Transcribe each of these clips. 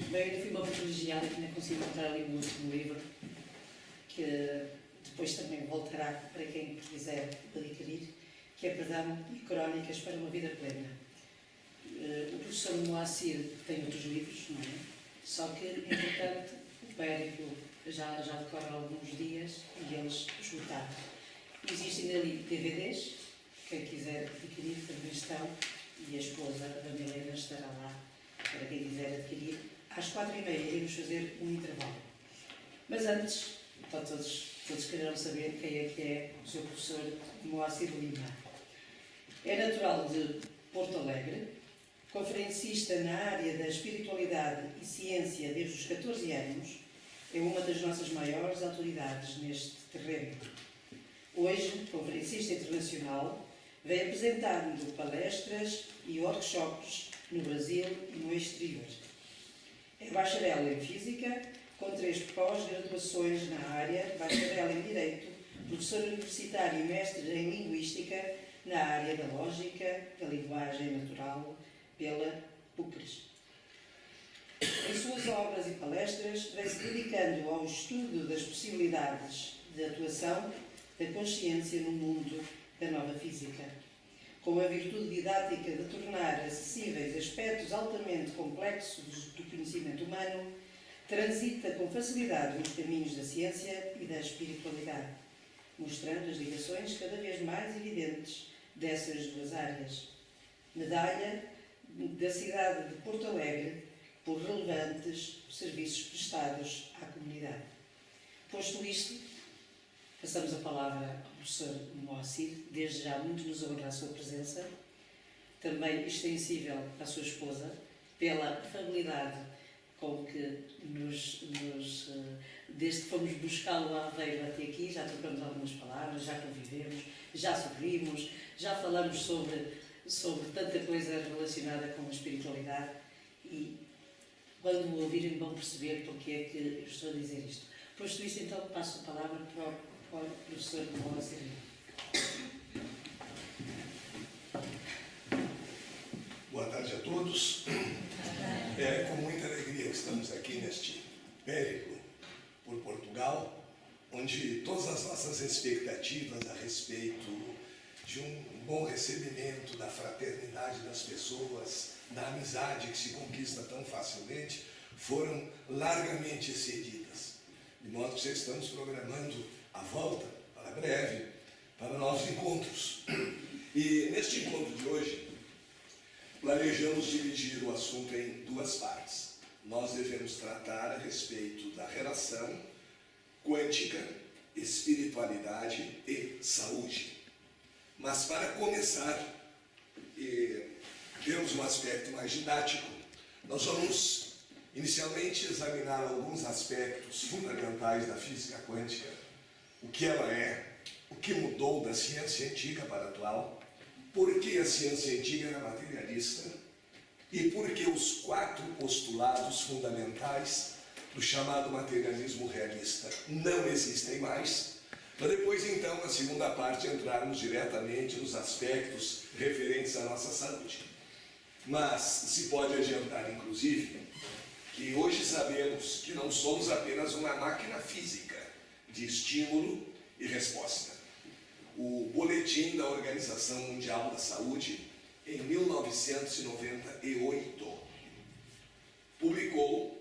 Bem, eu fui uma privilegiada que ainda consigo encontrar ali no último livro, que depois também voltará para quem quiser adquirir, que é Perdão e Crónicas para uma Vida Plena. O professor Moacir tem outros livros, não é? Só que, entretanto, o Périclo já decorre alguns dias e eles esgotaram. Existem ali DVDs, quem quiser adquirir também estão, e a esposa, a Milena, estará lá para quem quiser adquirir. Às 4h30 iremos fazer um intervalo. Mas antes, então todos quererão saber quem é que é o seu professor Moacir Lima. É natural de Porto Alegre, conferencista na área da espiritualidade e ciência desde os 14 anos, é uma das nossas maiores autoridades neste terreno. Hoje, conferencista internacional, vem apresentando palestras e workshops no Brasil e no exterior. É bacharel em Física, com 3 pós-graduações na área, bacharel em Direito, professor universitário e mestre em Linguística na área da Lógica, da Linguagem Natural, pela PUCRES. Em suas obras e palestras, vem-se dedicando ao estudo das possibilidades de atuação da consciência no mundo da nova física, com a virtude didática de tornar acessíveis aspectos altamente complexos do conhecimento humano, transita com facilidade nos caminhos da ciência e da espiritualidade, mostrando as ligações cada vez mais evidentes dessas duas áreas. Medalha da cidade de Porto Alegre por relevantes serviços prestados à comunidade. Posto isto, passamos a palavra ao professor Moacir. Desde já muito nos honra a sua presença, também extensível à sua esposa, pela afabilidade com que desde que fomos buscá-lo a Aveiro até aqui, já trocamos algumas palavras, já convivemos, já sorrimos, já falamos sobre tanta coisa relacionada com a espiritualidade e quando o ouvirem vão perceber porque é que eu estou a dizer isto. Posto isto, então passo a palavra para o professor Moacir. Boa tarde a todos. É com muita alegria que estamos aqui neste périplo por Portugal, onde todas as nossas expectativas a respeito de um bom recebimento, da fraternidade das pessoas, da amizade que se conquista tão facilmente, foram largamente excedidas. De modo que estamos programando a volta, para breve, para novos encontros. E neste encontro de hoje, planejamos dividir o assunto em 2 partes. Nós devemos tratar a respeito da relação quântica, espiritualidade e saúde. Mas para começar, temos um aspecto mais didático. Nós vamos inicialmente examinar alguns aspectos fundamentais da física quântica, o que ela é, o que mudou da ciência antiga para a atual, por que a ciência antiga era materialista e por que os 4 postulados fundamentais do chamado materialismo realista não existem mais, para depois então, na segunda parte, entrarmos diretamente nos aspectos referentes à nossa saúde. Mas se pode adiantar, inclusive, que hoje sabemos que não somos apenas uma máquina física de estímulo e resposta. O Boletim da Organização Mundial da Saúde, em 1998, publicou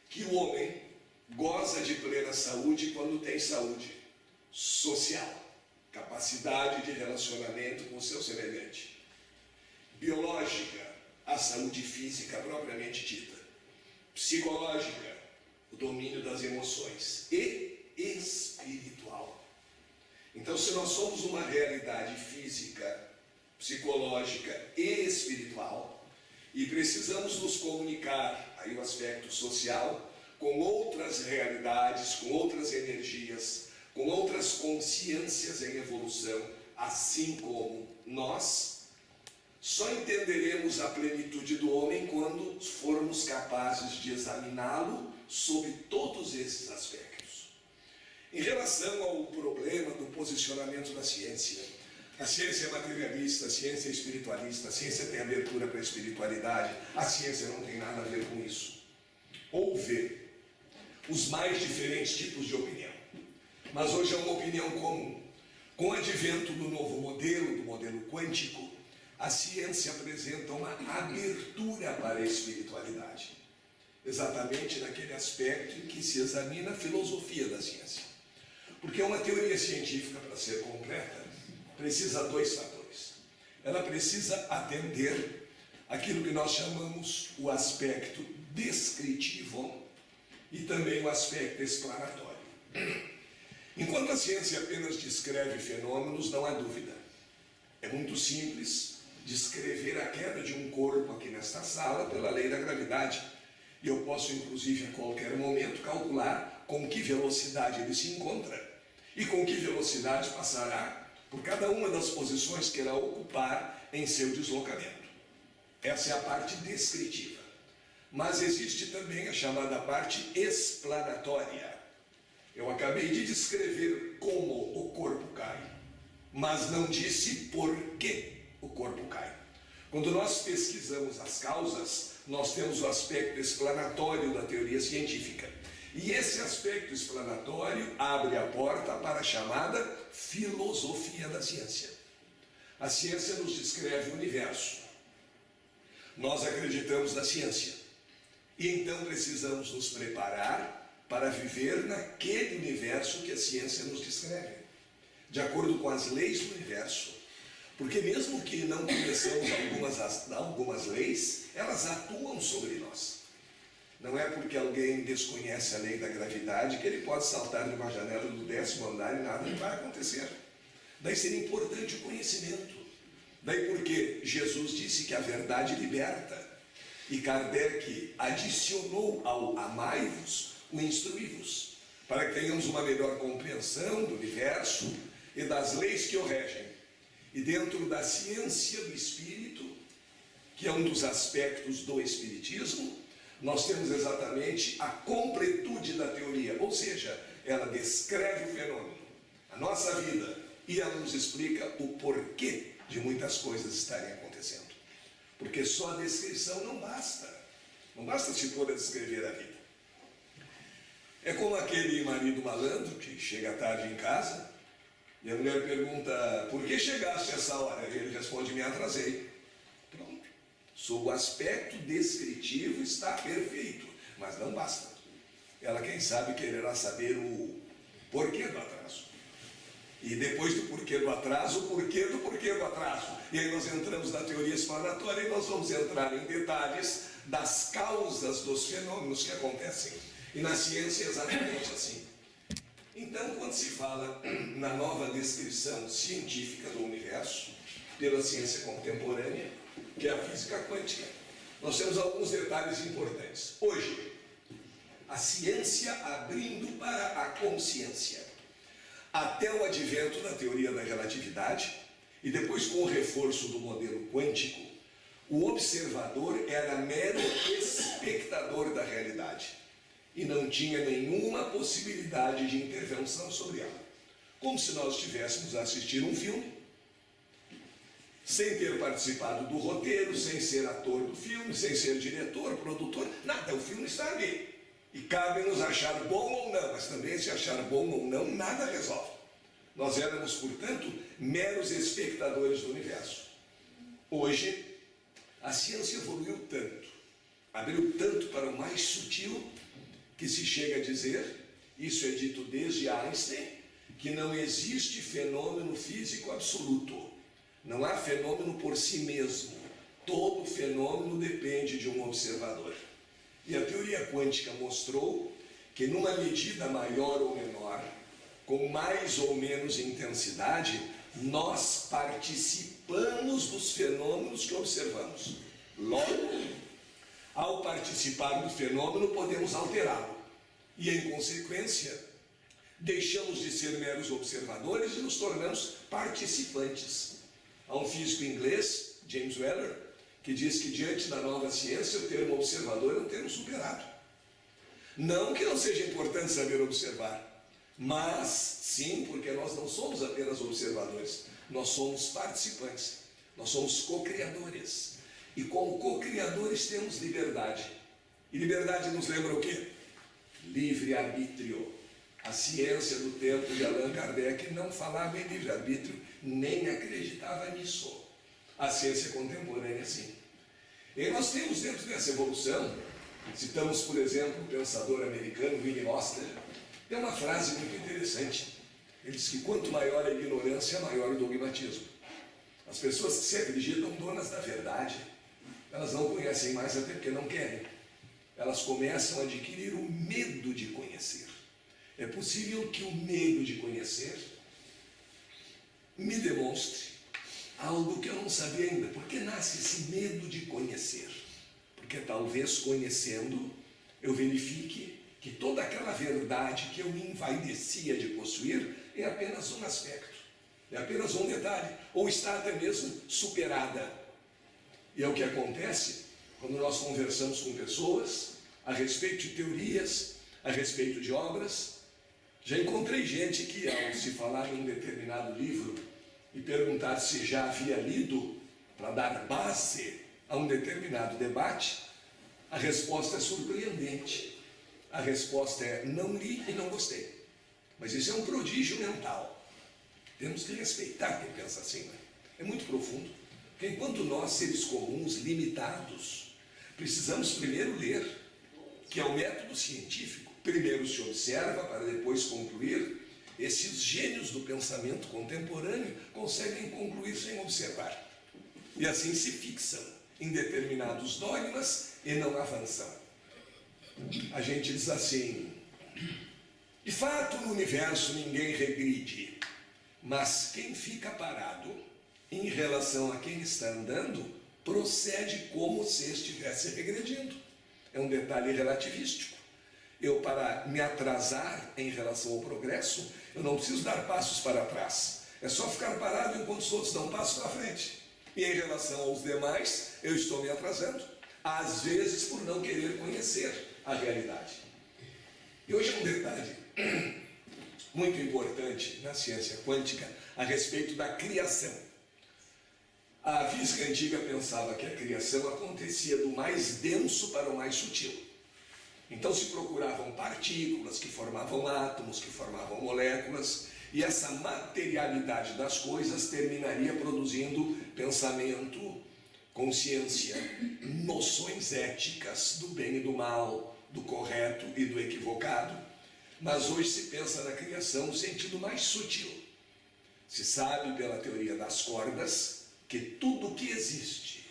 que o homem goza de plena saúde quando tem saúde social, capacidade de relacionamento com o seu semelhante. Biológica, a saúde física propriamente dita. Psicológica, o domínio das emoções. E espiritual. Então, se nós somos uma realidade física, psicológica e espiritual, e precisamos nos comunicar, aí o aspecto social, com outras realidades, com outras energias, com outras consciências em evolução, assim como nós, só entenderemos a plenitude do homem quando formos capazes de examiná-lo sob todos esses aspectos. Em relação ao problema do posicionamento da ciência, A ciência é materialista, a ciência é espiritualista, a ciência tem abertura para a espiritualidade, a ciência não tem nada a ver com isso. Houve os mais diferentes tipos de opinião, mas hoje é uma opinião comum. Com o advento do novo modelo, do modelo quântico, a ciência apresenta uma abertura para a espiritualidade, exatamente naquele aspecto em que se examina a filosofia da ciência. Porque uma teoria científica, para ser completa, precisa de dois fatores. Ela precisa atender aquilo que nós chamamos o aspecto descritivo e também o aspecto explanatório. Enquanto a ciência apenas descreve fenômenos, não há dúvida. É muito simples descrever a queda de um corpo aqui nesta sala pela lei da gravidade. E eu posso, inclusive, a qualquer momento, calcular com que velocidade ele se encontra e com que velocidade passará por cada uma das posições que irá ocupar em seu deslocamento. Essa é a parte descritiva. Mas existe também a chamada parte explanatória. Eu acabei de descrever como o corpo cai, mas não disse por que o corpo cai. Quando nós pesquisamos as causas, nós temos o aspecto explanatório da teoria científica. E esse aspecto explanatório abre a porta para a chamada filosofia da ciência. A ciência nos descreve o universo. Nós acreditamos na ciência. E então precisamos nos preparar para viver naquele universo que a ciência nos descreve, de acordo com as leis do universo. Porque mesmo que não conheçamos algumas leis, elas atuam sobre nós. Não é porque alguém desconhece a lei da gravidade que ele pode saltar de uma janela do 10º andar e nada vai acontecer. Daí seria importante o conhecimento. Daí porque Jesus disse que a verdade liberta. E Kardec adicionou ao amai-vos o instruí-vos, para que tenhamos uma melhor compreensão do universo e das leis que o regem. E dentro da ciência do espírito, que é um dos aspectos do espiritismo, nós temos exatamente a completude da teoria, ou seja, ela descreve o fenômeno, a nossa vida, e ela nos explica o porquê de muitas coisas estarem acontecendo. Porque só a descrição não basta. Não basta se pôr a descrever a vida. É como aquele marido malandro que chega tarde em casa e a mulher pergunta: por que chegaste a essa hora? E ele responde: me atrasei. Pronto. Sob o aspecto descritivo está perfeito, mas não basta. Ela, quem sabe, quererá saber o porquê do atraso. E depois do porquê do atraso, o porquê do atraso. E aí nós entramos na teoria explanatória e nós vamos entrar em detalhes das causas dos fenômenos que acontecem. E na ciência é exatamente assim. Então, quando se fala na nova descrição científica do universo, pela ciência contemporânea, que é a física quântica, nós temos alguns detalhes importantes. Hoje, a ciência abrindo para a consciência. Até o advento da teoria da relatividade, e depois com o reforço do modelo quântico, o observador era mero espectador da realidade e não tinha nenhuma possibilidade de intervenção sobre ela. Como se nós estivéssemos a assistir um filme, sem ter participado do roteiro, sem ser ator do filme, sem ser diretor, produtor, nada, o filme está ali. E cabe-nos achar bom ou não, mas também se achar bom ou não, nada resolve. Nós éramos, portanto, meros espectadores do universo. Hoje, a ciência evoluiu tanto, abriu tanto para o mais sutil, que se chega a dizer, isso é dito desde Einstein, que não existe fenômeno físico absoluto. Não há fenômeno por si mesmo. Todo fenômeno depende de um observador. E a teoria quântica mostrou que numa medida maior ou menor, com mais ou menos intensidade, nós participamos dos fenômenos que observamos. Logo, ao participar do fenômeno, podemos alterá-lo. E, em consequência, deixamos de ser meros observadores e nos tornamos participantes. Há um físico inglês, James Weller, que diz que diante da nova ciência o termo observador é um termo superado. Não que não seja importante saber observar, Mas, sim, porque nós não somos apenas observadores, nós somos participantes, nós somos co-criadores. E como co-criadores temos liberdade. E liberdade nos lembra o quê? Livre-arbítrio. A ciência do tempo de Allan Kardec não falava em livre-arbítrio, nem acreditava nisso. A ciência contemporânea, sim. E nós temos dentro dessa evolução, citamos, por exemplo, o pensador americano William Osler, tem uma frase muito interessante. Ele diz que quanto maior a ignorância, maior o dogmatismo. As pessoas que se acreditam donas da verdade, elas não conhecem mais até porque não querem. Elas começam a adquirir o medo de conhecer. É possível que o medo de conhecer me demonstre algo que eu não sabia ainda. Por que nasce esse medo de conhecer? Porque talvez conhecendo eu verifique que toda aquela verdade que eu me envaidecia de possuir é apenas um aspecto, é apenas um detalhe, ou está até mesmo superada. E é o que acontece quando nós conversamos com pessoas a respeito de teorias, a respeito de obras. Já encontrei gente que, ao se falar em um determinado livro e perguntar se já havia lido, para dar base a um determinado debate, a resposta é surpreendente. A resposta é: não li e não gostei. Mas isso é um prodígio mental. Temos que respeitar quem pensa assim, né? É muito profundo. Porque enquanto nós, seres comuns, limitados, precisamos primeiro ler, que é o método científico. Primeiro se observa para depois concluir. Esses gênios do pensamento contemporâneo conseguem concluir sem observar. E assim se fixam em determinados dogmas e não avançam. A gente diz assim: de fato no universo ninguém regride, mas quem fica parado em relação a quem está andando procede como se estivesse regredindo. É um detalhe relativístico. Eu, para me atrasar em relação ao progresso, eu não preciso dar passos para trás. É só ficar parado enquanto os outros dão passos para frente. E em relação aos demais, eu estou me atrasando. Às vezes por não querer conhecer a realidade. E hoje é um detalhe muito importante na ciência quântica a respeito da criação. A física antiga pensava que a criação acontecia do mais denso para o mais sutil. Então se procuravam partículas que formavam átomos, que formavam moléculas, e essa materialidade das coisas terminaria produzindo pensamento, consciência, noções éticas do bem e do mal, do correto e do equivocado. Mas hoje se pensa na criação no sentido mais sutil. Se sabe pela teoria das cordas que tudo que existe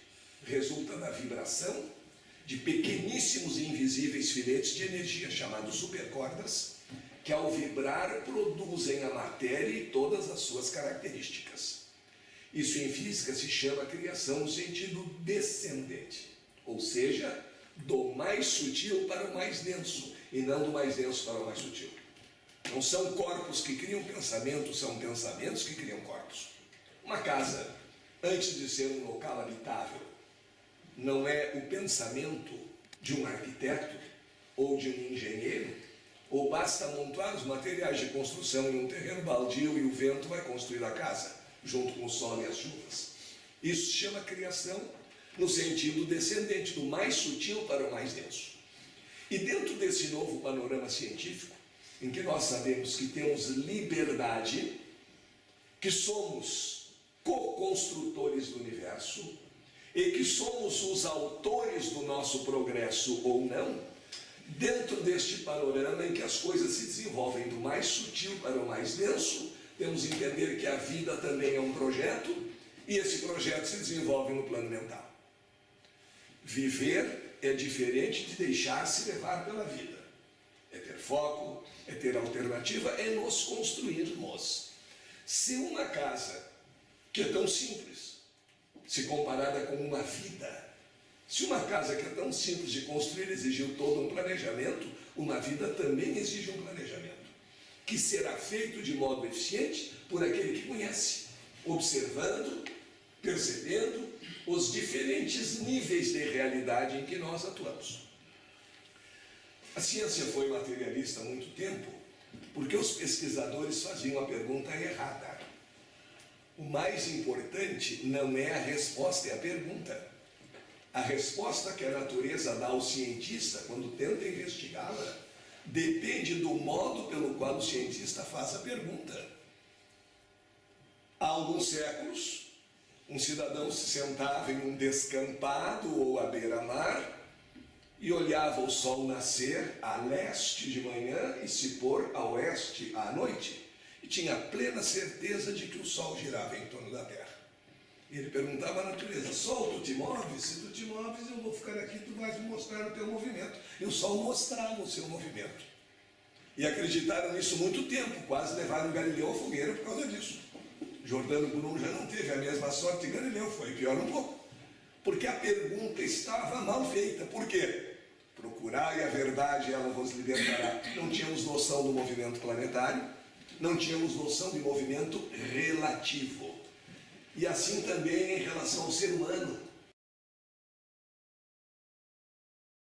resulta da vibração de pequeníssimos e invisíveis filetes de energia chamados supercordas, que ao vibrar produzem a matéria e todas as suas características. Isso em física se chama criação no sentido descendente, ou seja, do mais sutil para o mais denso, e não do mais denso para o mais sutil. Não são corpos que criam pensamentos, são pensamentos que criam corpos. Uma casa, antes de ser um local habitável, não é o pensamento de um arquiteto ou de um engenheiro, ou basta amontoar os materiais de construção em um terreno baldio e o vento vai construir a casa, junto com o sol e as chuvas. Isso se chama criação no sentido descendente, do mais sutil para o mais denso. E dentro desse novo panorama científico, em que nós sabemos que temos liberdade, que somos co-construtores do universo, e que somos os autores do nosso progresso ou não, dentro deste panorama em que as coisas se desenvolvem do mais sutil para o mais denso, temos que entender que a vida também é um projeto, e esse projeto se desenvolve no plano mental. Viver é diferente de deixar-se levar pela vida. É ter foco, é ter alternativa, é nos construirmos. Se uma casa, que é tão simples, se comparada com uma vida, se uma casa que é tão simples de construir exigiu todo um planejamento, uma vida também exige um planejamento, que será feito de modo eficiente por aquele que conhece, observando, percebendo os diferentes níveis de realidade em que nós atuamos. A ciência foi materialista há muito tempo, Porque os pesquisadores faziam a pergunta errada. O mais importante não é a resposta, é a pergunta. A resposta que a natureza dá ao cientista quando tenta investigá-la depende do modo pelo qual o cientista faz a pergunta. Há alguns séculos, um cidadão se sentava em um descampado ou à beira-mar e olhava o sol nascer a leste de manhã e se pôr a oeste à noite, e tinha plena certeza de que o sol girava em torno da Terra. E ele perguntava à natureza: Sol, tu te moves? Se tu te moves, eu vou ficar aqui, tu vais me mostrar o teu movimento. E o sol mostrava o seu movimento. E acreditaram nisso muito tempo, quase levaram Galileu à fogueira por causa disso. Jordano Bruno já não teve a mesma sorte que Galileu, foi pior um pouco. Porque a pergunta estava mal feita. Por quê? Procurai a verdade, ela vos libertará. Não tínhamos noção do movimento planetário, não tínhamos noção de movimento relativo. E assim também em relação ao ser humano.